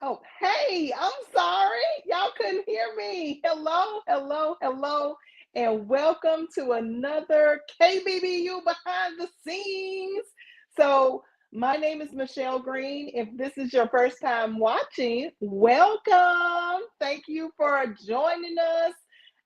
Oh, hey, I'm sorry. Y'all couldn't hear me. Hello, hello, hello, and welcome to another KBBU behind the scenes. So, my name is Michelle Green. If this is your first time watching, welcome. Thank you for joining us.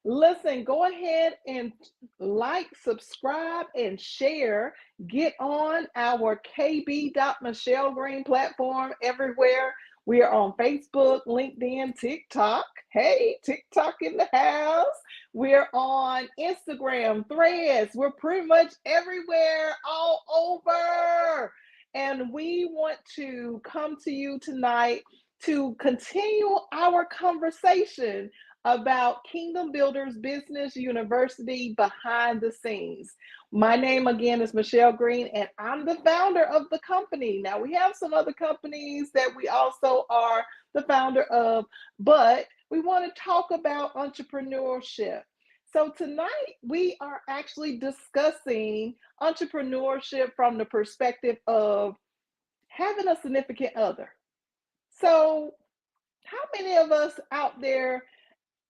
Listen, go ahead and like, subscribe, and share. Get on our KB. Michelle Green platform everywhere. We are on Facebook, LinkedIn, TikTok. Hey, TikTok in the house. We're on Instagram, Threads. We're pretty much everywhere, all over. And we want to come to you tonight to continue our conversation about Kingdom Builders Business University behind the scenes. My name again is Michelle Green, and I'm the founder of the company. Now, we have some other companies that we also are the founder of, but we want to talk about entrepreneurship. So, tonight we are actually discussing entrepreneurship from the perspective of having a significant other. So, how many of us out there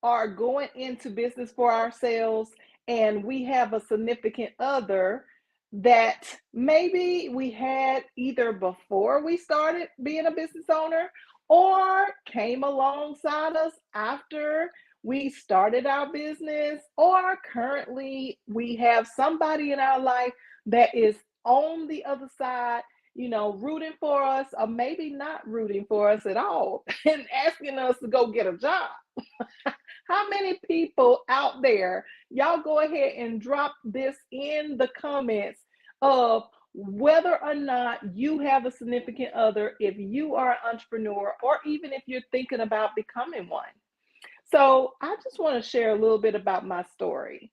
are going into business for ourselves and we have a significant other that maybe we had either before we started being a business owner or came alongside us after we started our business, or currently we have somebody in our life that is on the other side, rooting for us, or maybe not rooting for us at all and asking us to go get a job. How many people out there, y'all go ahead and drop this in the comments of whether or not you have a significant other, if you are an entrepreneur, or even if you're thinking about becoming one. So I just want to share a little bit about my story.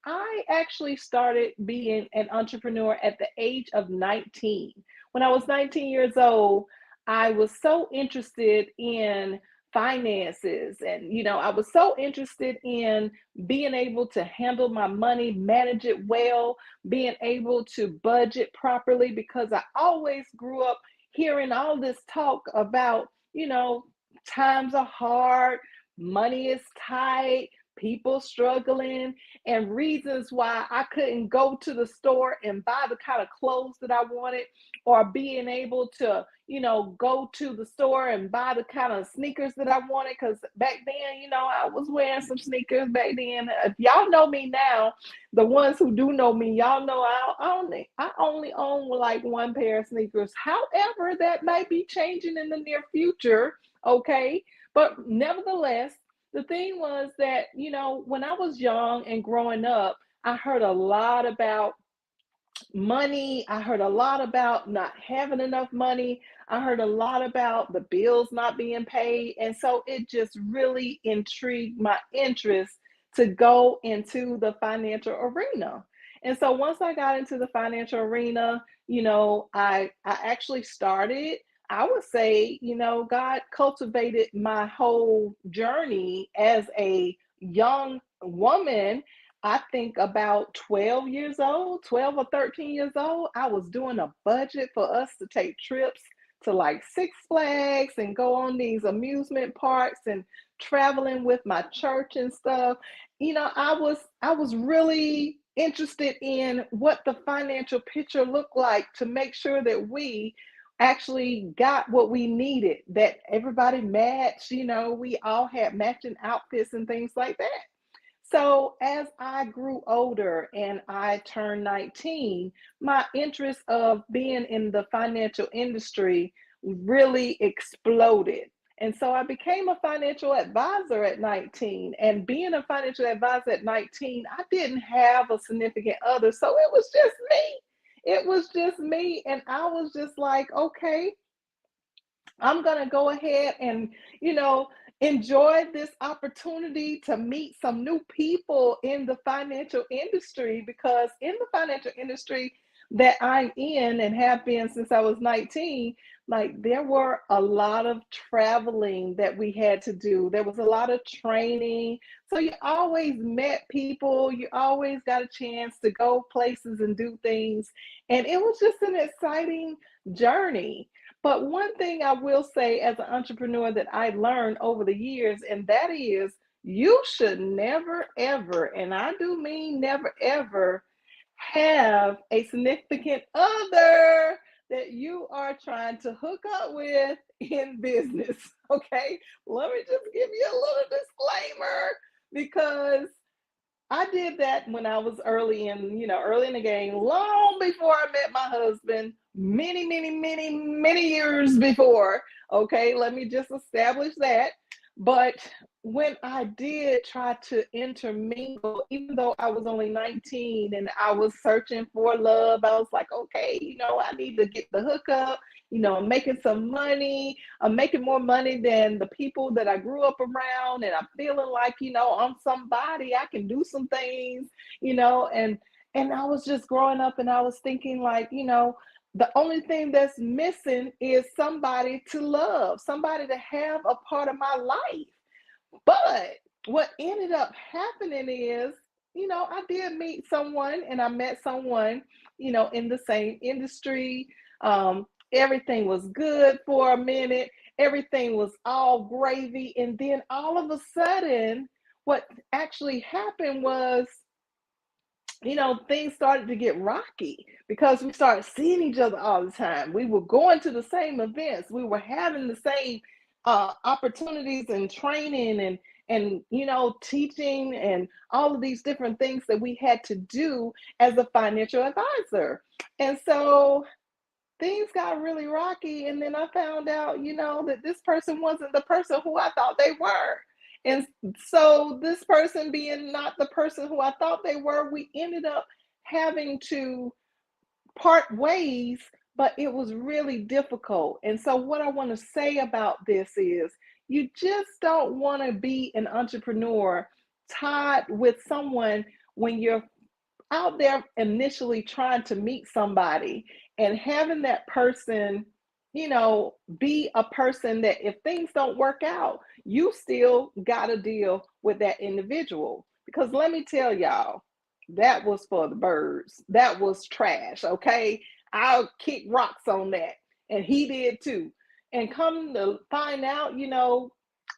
I actually started being an entrepreneur at the age of 19. When I was 19 years old, I was so interested in finances, and I was so interested in being able to handle my money, manage it well, being able to budget properly, because I always grew up hearing all this talk about, times are hard, money is tight, people struggling, and reasons why I couldn't go to the store and buy the kind of clothes that I wanted, or being able to, go to the store and buy the kind of sneakers that I wanted. Because back then, I was wearing some sneakers back then. If y'all know me now, the ones who do know me, y'all know I only own like one pair of sneakers. However, that might be changing in the near future. Okay. But nevertheless, the thing was that, when I was young and growing up, I heard a lot about money. I heard a lot about not having enough money. I heard a lot about the bills not being paid. And so it just really intrigued my interest to go into the financial arena. And so once I got into the financial arena, I actually started, I would say, God cultivated my whole journey as a young woman. I think about 12 years old, 12 or 13 years old, I was doing a budget for us to take trips to like Six Flags and go on these amusement parks and traveling with my church and stuff. I was really interested in what the financial picture looked like, to make sure that we actually got what we needed, that everybody matched, we all had matching outfits and things like that. So as I grew older and I turned 19, my interest of being in the financial industry really exploded. And so I became a financial advisor at 19. And being a financial advisor at 19, I didn't have a significant other. So it was just me. It was just me. And I was just like, okay, I'm going to go ahead and, enjoy this opportunity to meet some new people in the financial industry, because in the financial industry that I'm in and have been since I was 19, like there were a lot of traveling that we had to do. There was a lot of training. So you always met people, you always got a chance to go places and do things. And it was just an exciting journey. But one thing I will say as an entrepreneur that I learned over the years, and that is you should never, ever, and I do mean never, ever, have a significant other that you are trying to hook up with in business. Okay. Let me just give you a little disclaimer because I did that when I was early in the game, long before I met my husband, many, many, many, many years before. Okay, let me just establish that. But when I did try to intermingle, even though I was only 19 and I was searching for love, I was like, okay, I need to get the hookup. I'm making some money. I'm making more money than the people that I grew up around, and I'm feeling like, I'm somebody. I can do some things, and I was just growing up and I was thinking like, the only thing that's missing is somebody to love, somebody to have a part of my life. But what ended up happening is, I did meet someone and I met someone, in the same industry. Everything was good for a minute, everything was all gravy. And then all of a sudden, what actually happened was, things started to get rocky because we started seeing each other all the time. We were going to the same events. We were having the same opportunities and training and teaching and all of these different things that we had to do as a financial advisor. And so things got really rocky. And then I found out, that this person wasn't the person who I thought they were. And so, this person being not the person who I thought they were, we ended up having to part ways, but it was really difficult. And so, what I want to say about this is you just don't want to be an entrepreneur tied with someone when you're out there initially trying to meet somebody and having that person, be a person that if things don't work out, you still got to deal with that individual. Because let me tell y'all, that was for the birds. That was trash. Okay. I'll kick rocks on that. And he did too. And come to find out,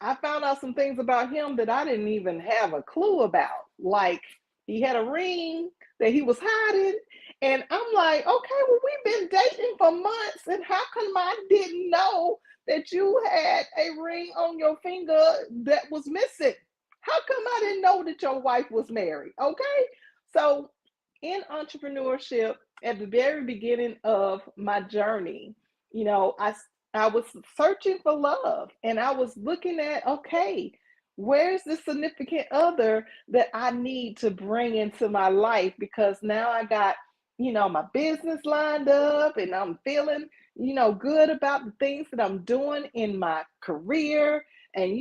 I found out some things about him that I didn't even have a clue about. Like he had a ring that he was hiding. And I'm like, okay, well, we've been dating for months. And how come I didn't know that you had a ring on your finger that was missing? How come I didn't know that your wife was married? Okay. So in entrepreneurship, at the very beginning of my journey, I was searching for love and I was looking at, okay, where's the significant other that I need to bring into my life? Because now I got, my business lined up and I'm feeling, good about the things that I'm doing in my career. And,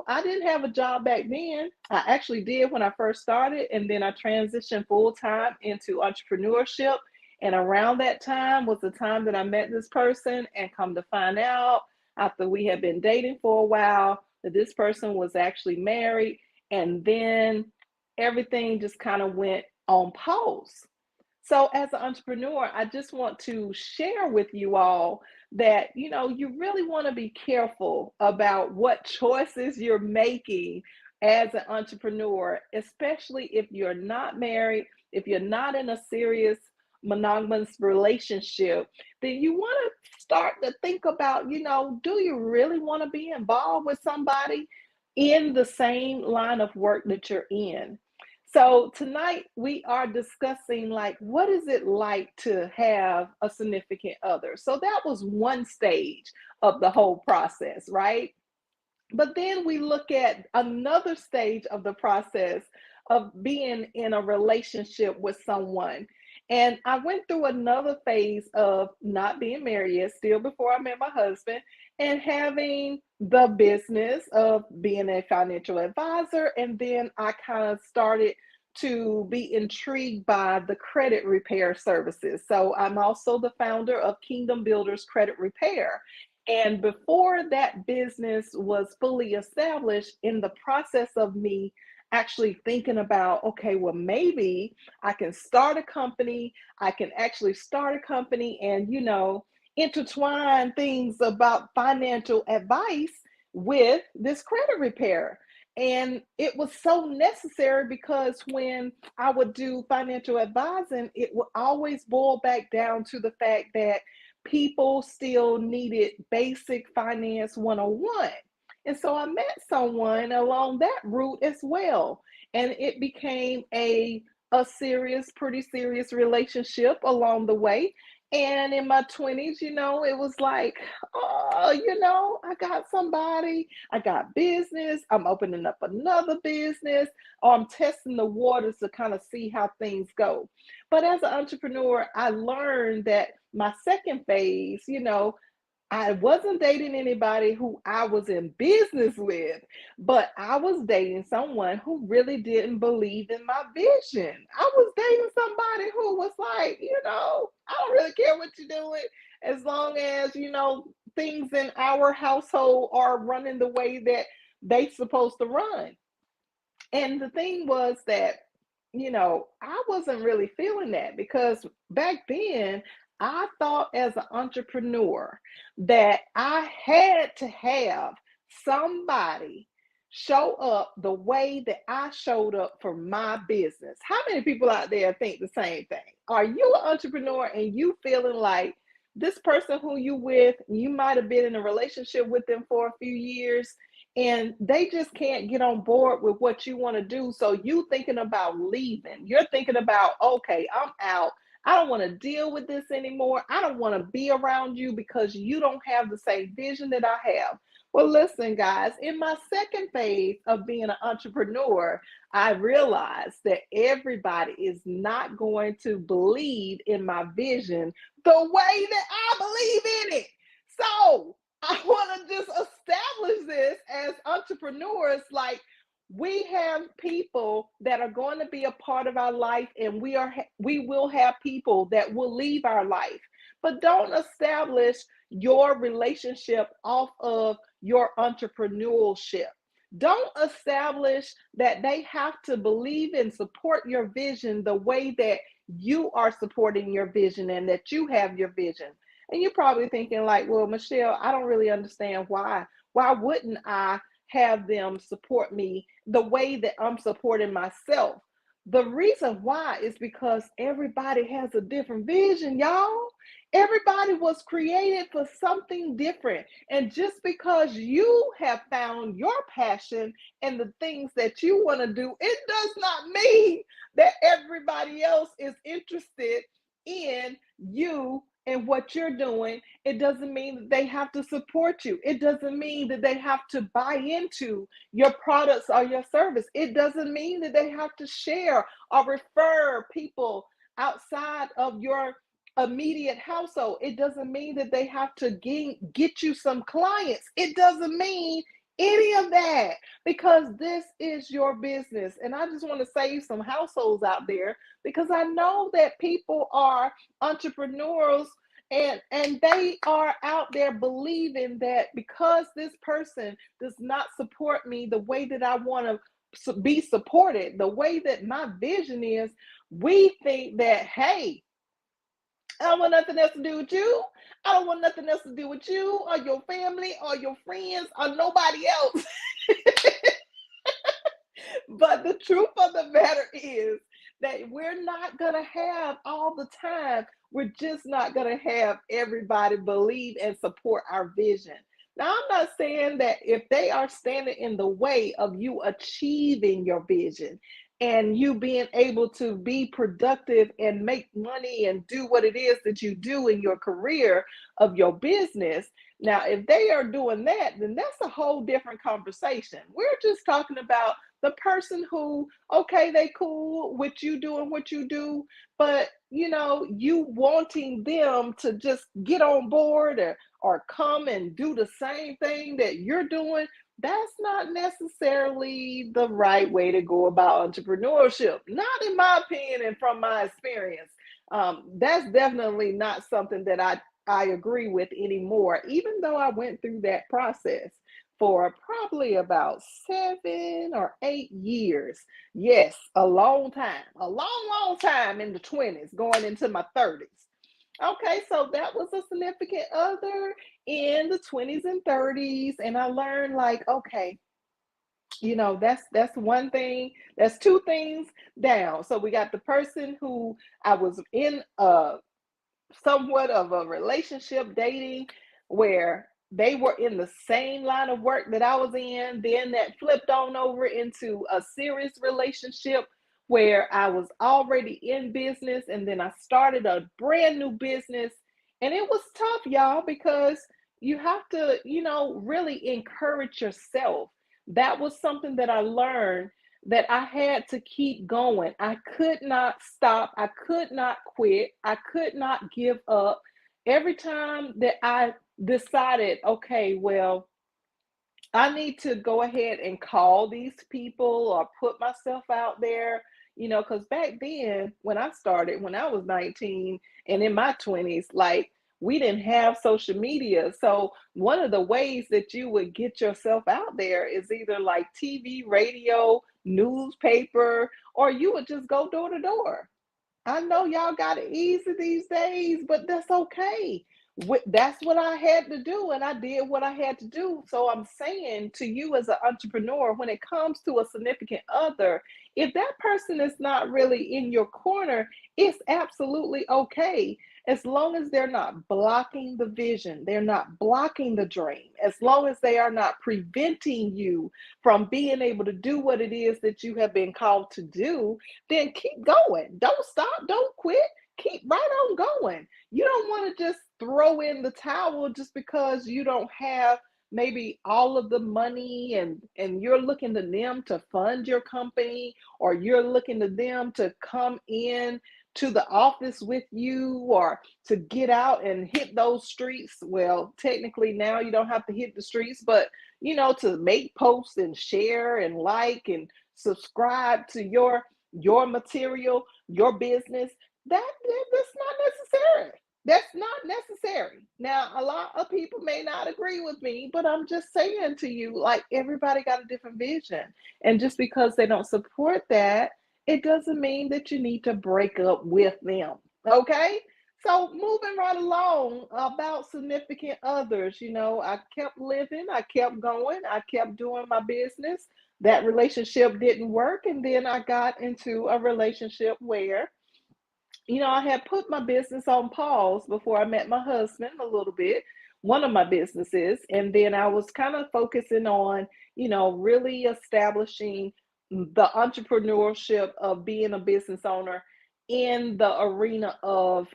I didn't have a job back then. I actually did when I first started. And then I transitioned full time into entrepreneurship. And around that time was the time that I met this person, and come to find out after we had been dating for a while that this person was actually married. And then everything just kind of went on pause. So as an entrepreneur, I just want to share with you all that, you really want to be careful about what choices you're making as an entrepreneur, especially if you're not married, if you're not in a serious monogamous relationship, then you want to start to think about, do you really want to be involved with somebody in the same line of work that you're in? So tonight we are discussing like what is it like to have a significant other. So that was one stage of the whole process, right? But then we look at another stage of the process of being in a relationship with someone. And I went through another phase of not being married yet, still before I met my husband, and having the business of being a financial advisor. And then I kind of started to be intrigued by the credit repair services. So I'm also the founder of Kingdom Builders Credit Repair. And before that business was fully established, in the process of me actually thinking about, okay, well, maybe I can start a company. I can actually start a company and, intertwine things about financial advice with this credit repair. And it was so necessary because when I would do financial advising, it would always boil back down to the fact that people still needed basic finance 101. And so I met someone along that route as well. And it became a serious, pretty serious relationship along the way. And in my 20s, it was like, oh, I got somebody, I got business, I'm opening up another business, or I'm testing the waters to kind of see how things go. But as an entrepreneur, I learned that my second phase, I wasn't dating anybody who I was in business with, but I was dating someone who really didn't believe in my vision. I was dating somebody who was like, I don't really care what you're doing as long as, things in our household are running the way that they supposed to run. And the thing was that, I wasn't really feeling that because back then I thought as an entrepreneur that I had to have somebody show up the way that I showed up for my business. How many people out there think the same thing? Are you an entrepreneur and you feeling like this person who you with, you might have been in a relationship with them for a few years and they just can't get on board with what you want to do. So you thinking about leaving. You're thinking about, okay, I'm out. I don't want to deal with this anymore. I don't want to be around you because you don't have the same vision that I have. Well, listen, guys, in my second phase of being an entrepreneur, I realized that everybody is not going to believe in my vision the way that I believe in it. So I want to just establish this as entrepreneurs. Like, we have people that are going to be a part of our life, and we will have people that will leave our life. But don't establish your relationship off of your entrepreneurship. Don't establish that they have to believe and support your vision the way that you are supporting your vision and that you have your vision. And you're probably thinking like, well, Michelle, I don't really understand why. Why wouldn't I have them support me the way that I'm supporting myself? The reason why is because everybody has a different vision, y'all. Everybody was created for something different. And just because you have found your passion and the things that you want to do, it does not mean that everybody else is interested in you and what you're doing. It doesn't mean that they have to support you. It doesn't mean that they have to buy into your products or your service. It doesn't mean that they have to share or refer people outside of your immediate household. It doesn't mean that they have to get you some clients. It doesn't mean any of that, because this is your business. And I just want to save some households out there, because I know that people are entrepreneurs, and they are out there believing that because this person does not support me the way that I want to be supported, the way that my vision is, we think that, hey, I don't want nothing else to do with you. I don't want nothing else to do with you or your family or your friends or nobody else. But the truth of the matter is that we're not going to have all the time. We're just not going to have everybody believe and support our vision. Now, I'm not saying that if they are standing in the way of you achieving your vision and you being able to be productive and make money and do what it is that you do in your career of your business. Now, if they are doing that, then that's a whole different conversation. We're just talking about the person who, okay, they cool with you doing what you do, but you wanting them to just get on board or come and do the same thing that you're doing, that's not necessarily the right way to go about entrepreneurship. Not in my opinion and from my experience. That's definitely not something that I agree with anymore, even though I went through that process for probably about 7 or 8 years. Yes, a long time, a long, long time in the 20s, going into my 30s. Okay, so that was a significant other in the 20s and 30s. And I learned like, okay, that's one thing. That's two things down. So we got the person who I was in somewhat of a relationship dating where they were in the same line of work that I was in, then that flipped on over into a serious relationship where I was already in business and then I started a brand new business. And it was tough, y'all, because you have to, really encourage yourself. That was something that I learned, that I had to keep going. I could not stop. I could not quit. I could not give up. Every time that I decided, okay, well, I need to go ahead and call these people or put myself out there, because back then, when I started, when I was 19 and in my 20s, like we didn't have social media. So, one of the ways that you would get yourself out there is either like TV, radio, newspaper, or you would just go door to door. I know y'all got it easy these days, but that's okay. That's what I had to do, and I did what I had to do. So I'm saying to you as an entrepreneur, when it comes to a significant other, if that person is not really in your corner, it's absolutely okay. As long as they're not blocking the vision, they're not blocking the dream, as long as they are not preventing you from being able to do what it is that you have been called to do, then keep going. Don't stop. Don't quit. Keep right on going. You don't want to just throw in the towel just because you don't have maybe all of the money, and you're looking to them to fund your company, or you're looking to them to come in to the office with you, or to get out and hit those streets. Well, technically now you don't have to hit the streets, but to make posts and share and like and subscribe to your material, your business, that's not necessary. That's not necessary. Now, a lot of people may not agree with me, but I'm just saying to you, like everybody got a different vision. And just because they don't support that, it doesn't mean that you need to break up with them. Okay? So moving right along about significant others, I kept living, I kept going, I kept doing my business. That relationship didn't work, and then I got into a relationship where I had put my business on pause before I met my husband a little bit, one of my businesses. And then I was kind of focusing on, really establishing the entrepreneurship of being a business owner in the arena of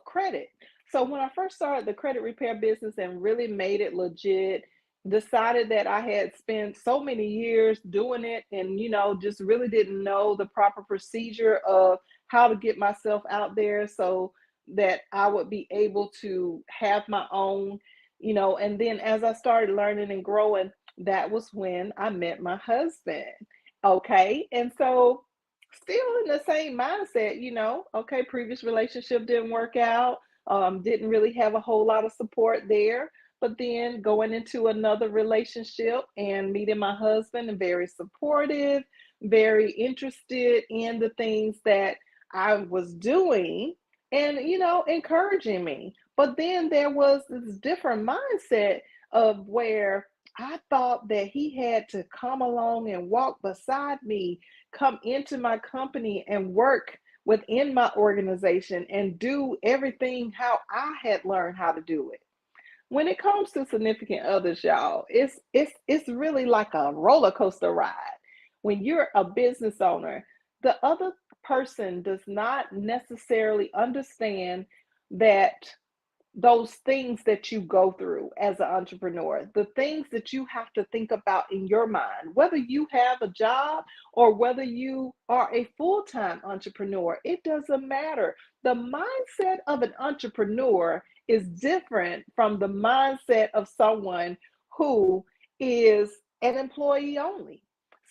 credit. So when I first started the credit repair business and really made it legit, decided that I had spent so many years doing it and, just really didn't know the proper procedure of how to get myself out there so that I would be able to have my own, and then as I started learning and growing, that was when I met my husband. Okay. And so, still in the same mindset, okay, previous relationship didn't work out, didn't really have a whole lot of support there. But then going into another relationship and meeting my husband, and very supportive, very interested in the things that I was doing, and, encouraging me. But then there was this different mindset of where I thought that he had to come along and walk beside me, come into my company and work within my organization and do everything how I had learned how to do it. When it comes to significant others, y'all, it's really like a roller coaster ride. When you're a business owner, the other person does not necessarily understand that those things that you go through as an entrepreneur, the things that you have to think about in your mind, whether you have a job or whether you are a full time entrepreneur, it doesn't matter. The mindset of an entrepreneur is different from the mindset of someone who is an employee only.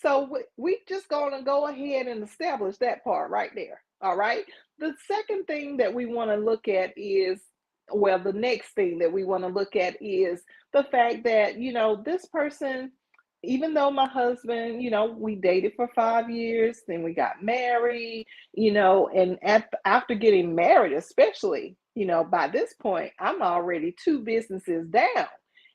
So we just going to go ahead and establish that part right there. All right. The second thing that we want to look at is, well, the next thing that we want to look at is the fact that, this person even though my husband, we dated for 5 years, then we got married, and after getting married, especially, by this point, I'm already two businesses down,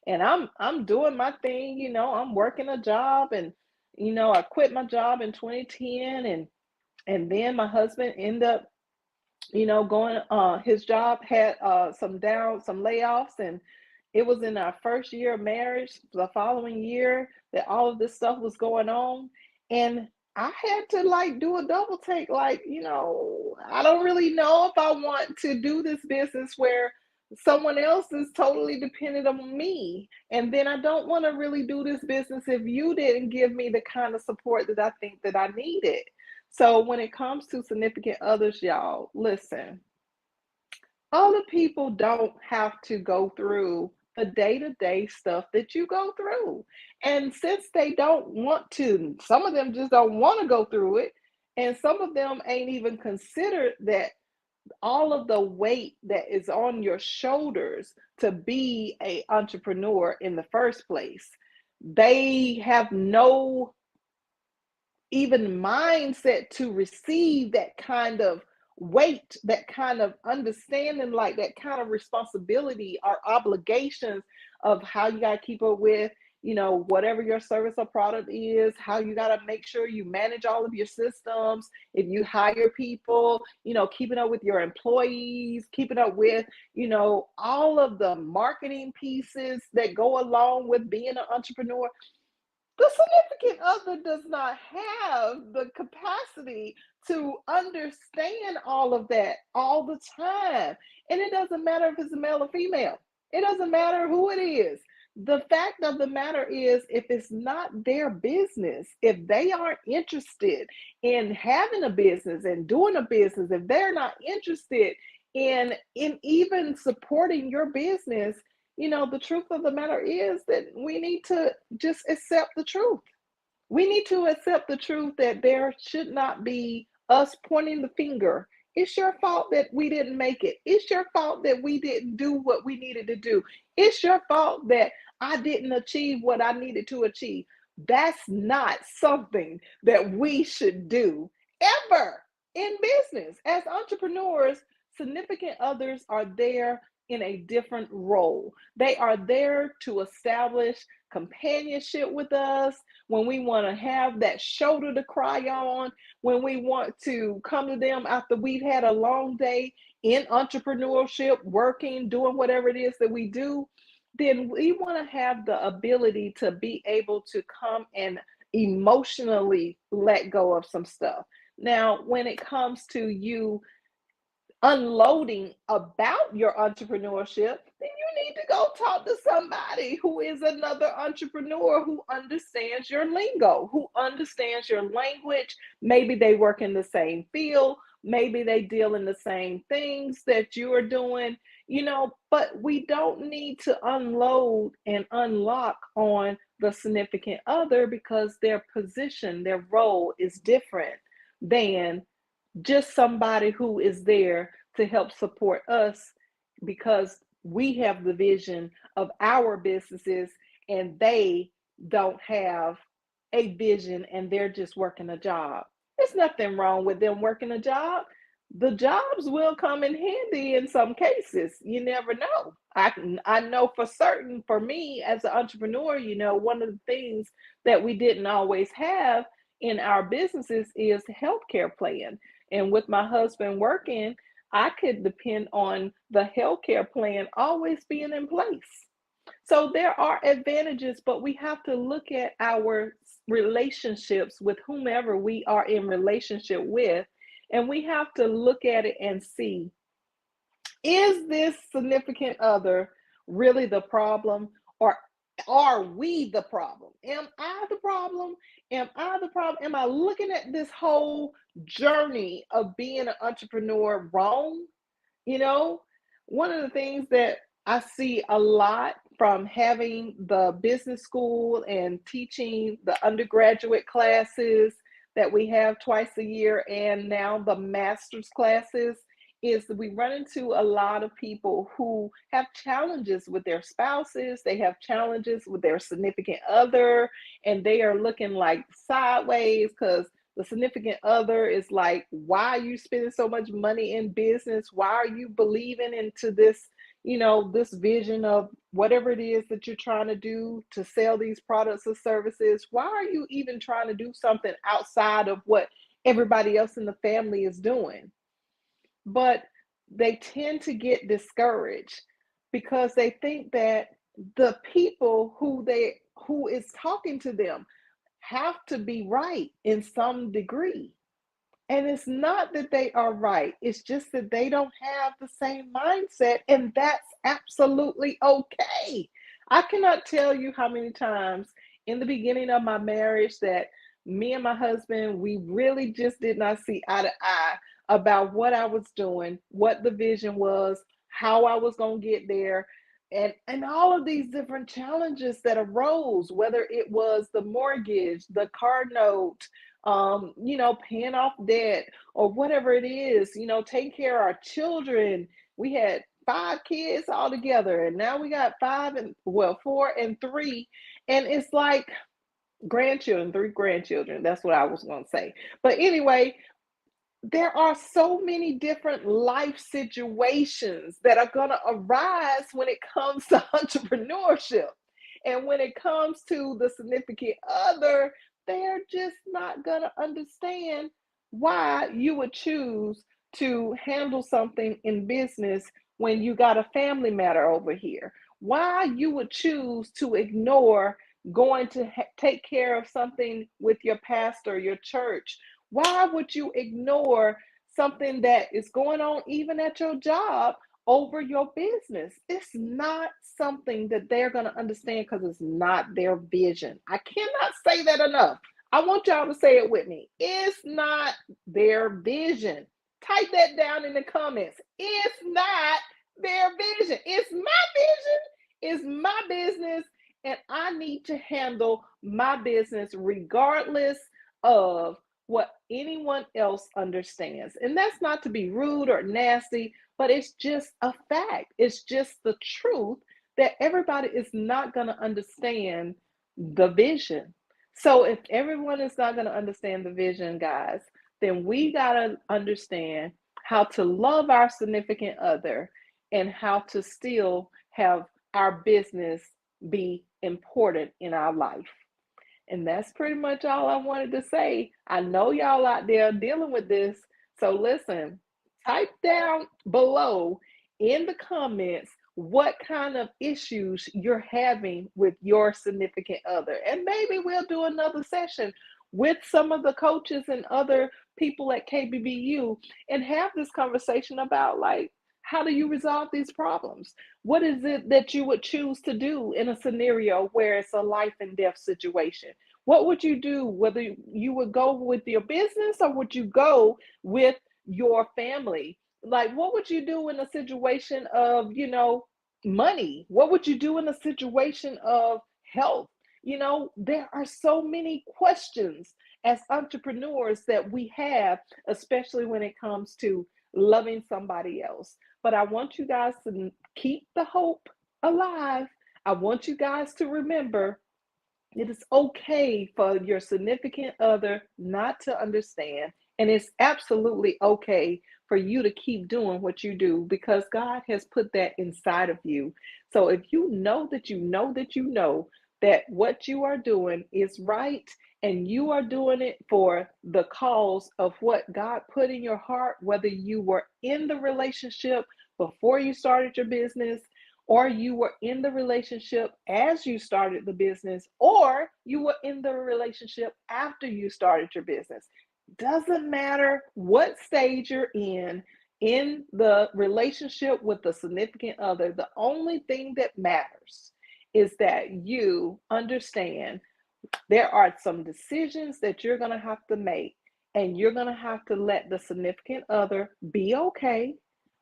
and I'm doing my thing, I'm working a job, and I quit my job in 2010, and then my husband ended up going, his job had some layoffs, and it was in our first year of marriage, the following year, that all of this stuff was going on. And I had to like do a double take, like, I don't really know if I want to do this business where someone else is totally dependent on me. And then I don't want to really do this business if you didn't give me the kind of support that I think that I needed. So when it comes to significant others, y'all, listen, other people don't have to go through the day-to-day stuff that you go through. And since they don't want to, some of them just don't want to go through it. And some of them ain't even considered that all of the weight that is on your shoulders to be an entrepreneur in the first place. They have no even mindset to receive that kind of weight, that kind of understanding, like that kind of responsibility or obligations of how you got to keep up with, whatever your service or product is, how you got to make sure you manage all of your systems. If you hire people, keeping up with your employees, keeping up with, all of the marketing pieces that go along with being an entrepreneur. The significant other does not have the capacity to understand all of that all the time. And it doesn't matter if it's a male or female, it doesn't matter who it is. The fact of the matter is, if it's not their business, if they aren't interested in having a business and doing a business, if they're not interested in even supporting your business, the truth of the matter is that we need to just accept the truth. We need to accept the truth that there should not be us pointing the finger. It's your fault that we didn't make it. It's your fault that we didn't do what we needed to do. It's your fault that I didn't achieve what I needed to achieve. That's not something that we should do ever in business. As entrepreneurs, significant others are there in a different role. They are there to establish companionship with us when we want to have that shoulder to cry on, when we want to come to them after we've had a long day in entrepreneurship, working, doing whatever it is that we do. Then we want to have the ability to be able to come and emotionally let go of some stuff. Now, when it comes to you unloading about your entrepreneurship, then you need to go talk to somebody who is another entrepreneur who understands your lingo, who understands your language. Maybe they work in the same field, maybe they deal in the same things that you are doing, but we don't need to unload and unlock on the significant other because their position, their role is different than just somebody who is there to help support us because we have the vision of our businesses and they don't have a vision and they're just working a job. There's nothing wrong with them working a job. The jobs will come in handy in some cases. You never know. I know for certain, for me as an entrepreneur, one of the things that we didn't always have in our businesses is the healthcare plan. And with my husband working, I could depend on the healthcare plan always being in place. So there are advantages, but we have to look at our relationships with whomever we are in relationship with, and we have to look at it and see, is this significant other really the problem, or are we the problem? Am I the problem? Am I the problem? Am I looking at this whole journey of being an entrepreneur wrong? One of the things that I see a lot from having the business school and teaching the undergraduate classes that we have twice a year and now the master's classes is that we run into a lot of people who have challenges with their spouses, they have challenges with their significant other, and they are looking like sideways because the significant other is like, why are you spending so much money in business? Why are you believing into this, this vision of whatever it is that you're trying to do to sell these products or services? Why are you even trying to do something outside of what everybody else in the family is doing? But they tend to get discouraged because they think that the people who is talking to them have to be right in some degree. And it's not that they are right, it's just that they don't have the same mindset, and that's absolutely okay. I cannot tell you how many times in the beginning of my marriage that me and my husband, we really just did not see eye to eye about what I was doing, what the vision was, how I was going to get there. And all of these different challenges that arose, whether it was the mortgage, the car note, paying off debt or whatever it is, taking care of our children. We had 5 kids all together, and now we got 4 and 3. And it's like grandchildren, 3 grandchildren. That's what I was going to say. But anyway, there are so many different life situations that are going to arise when it comes to entrepreneurship. And when it comes to the significant other, they're just not going to understand why you would choose to handle something in business when you got a family matter over here. Why you would choose to ignore going to take care of something with your pastor, your church. Why would you ignore something that is going on even at your job over your business? It's not something that they're going to understand because it's not their vision. I cannot say that enough. I want y'all to say it with me. It's not their vision. Type that down in the comments. It's not their vision. It's my vision. It's my business. And I need to handle my business regardless of what anyone else understands. And that's not to be rude or nasty, but it's just a fact. It's just the truth that everybody is not going to understand the vision. So if everyone is not going to understand the vision, guys, then we got to understand how to love our significant other and how to still have our business be important in our life. And that's pretty much all I wanted to say. I know y'all out there dealing with this. So listen, type down below in the comments what kind of issues you're having with your significant other. And maybe we'll do another session with some of the coaches and other people at KBBU and have this conversation about, like, how do you resolve these problems? What is it that you would choose to do in a scenario where it's a life and death situation? What would you do? Whether you would go with your business or would you go with your family? Like, what would you do in a situation of, money? What would you do in a situation of health? There are so many questions as entrepreneurs that we have, especially when it comes to loving somebody else. But I want you guys to keep the hope alive. I want you guys to remember it is okay for your significant other not to understand. And it's absolutely okay for you to keep doing what you do because God has put that inside of you. So if you know that you know that you know that what you are doing is right and you are doing it for the cause of what God put in your heart, whether you were in the relationship before you started your business, or you were in the relationship as you started the business, or you were in the relationship after you started your business. Doesn't matter what stage you're in the relationship with the significant other. The only thing that matters is that you understand there are some decisions that you're going to have to make, and you're going to have to let the significant other be okay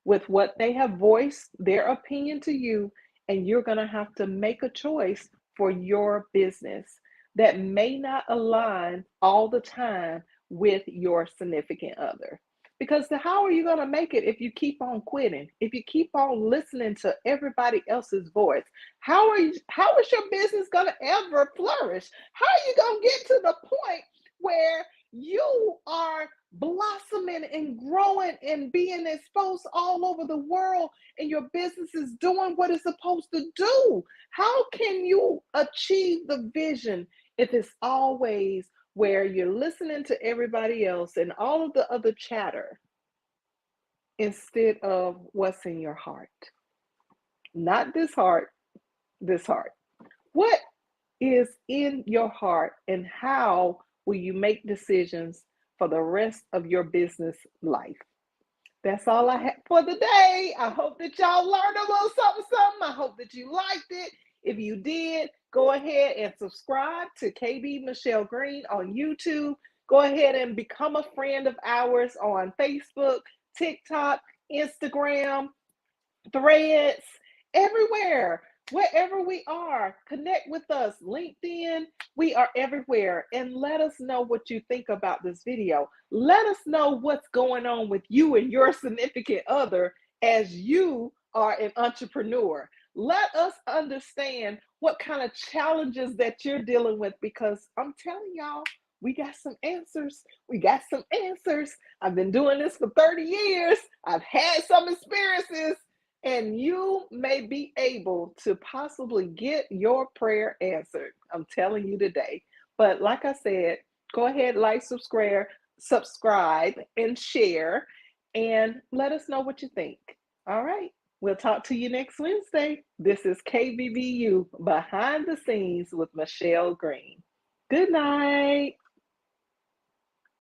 with what they have voiced their opinion to you, and you're going to have to make a choice for your business that may not align all the time with your significant other. Because how are you going to make it if you keep on quitting? If you keep on listening to everybody else's voice? How is your business going to ever flourish? How are you going to get to the point where you are blossoming and growing and being exposed all over the world and your business is doing what it's supposed to do? How can you achieve the vision if it's always where you're listening to everybody else and all of the other chatter instead of what's in your heart? Not this heart, this heart. What is in your heart, and how will you make decisions for the rest of your business life? That's all I have for the day. I hope that y'all learned a little something. I hope that you liked it. If you did, go ahead and subscribe to KB Michelle Green on YouTube. Go ahead and become a friend of ours on Facebook, TikTok, Instagram, Threads, everywhere. Wherever we are, connect with us. LinkedIn, we are everywhere. And let us know what you think about this video. Let us know what's going on with you and your significant other as you are an entrepreneur. Let us understand what kind of challenges that you're dealing with, because I'm telling y'all, we got some answers. We got some answers. I've been doing this for 30 years. I've had some experiences. And you may be able to possibly get your prayer answered. I'm telling you today. But like I said, go ahead, like, subscribe, and share, and let us know what you think. All right. We'll talk to you next Wednesday. This is KBBU Behind the Scenes with Michelle Green. Good night.